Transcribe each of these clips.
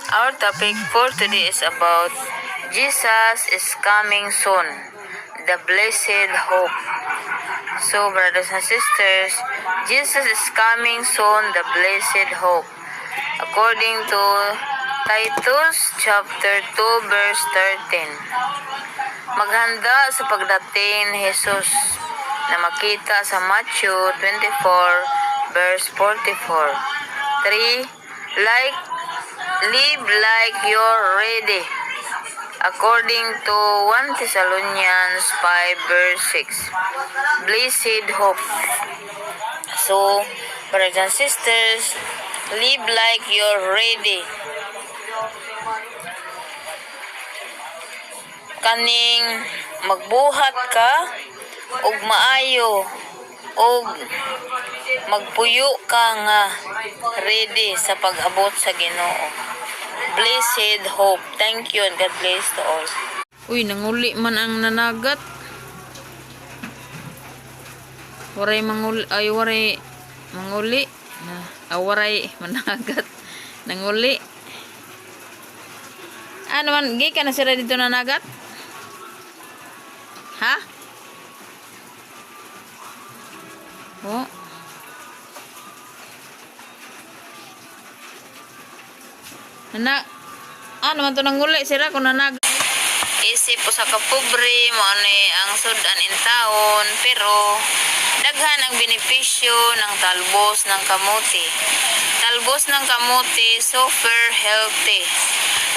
Our topic for today is about Jesus is coming soon, the blessed hope. So, brothers and sisters, Jesus is coming soon, the blessed hope. According to Titus chapter 2 verse 13. Maghanda sa pagdating ni Jesus na makita sa Matthew 24 verse 44. 3. Live like you're ready. According to 1 Thessalonians 5 verse 6. Blessed hope. So, brothers and sisters, live like you're ready. Kaning magbuhat ka og maayo og magpuyo ka nga ready sa pag-abot sa Ginoo. Blessed hope. Thank you and God bless to all. Uy, nanguli man ang nanagat. Waray manguli, ay waray manguli. Waray managat. Nanguli. Ano man, gay ka na sila dito nanagat? Ha? Oh. Ano man to nanguli sila kung nanagat? Isip po sa kapobre mo ang sudan in taon, pero daghan ang benepisyo ng talbos ng kamote. Talbos ng kamote super healthy.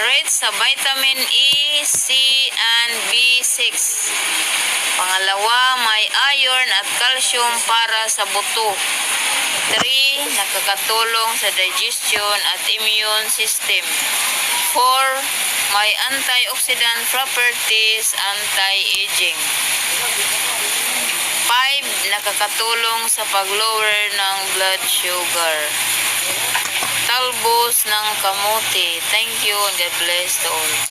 Rich sa vitamin E, C, and B6. Pangalawa, may iron at calcium para sa buto. 3. Nakakatulong sa digestion at immune system. 4. May antioxidant properties, anti-aging. 5. Nakakatulong sa pag-lower ng blood sugar. Talbos ng kamote. Thank you and God bless to all.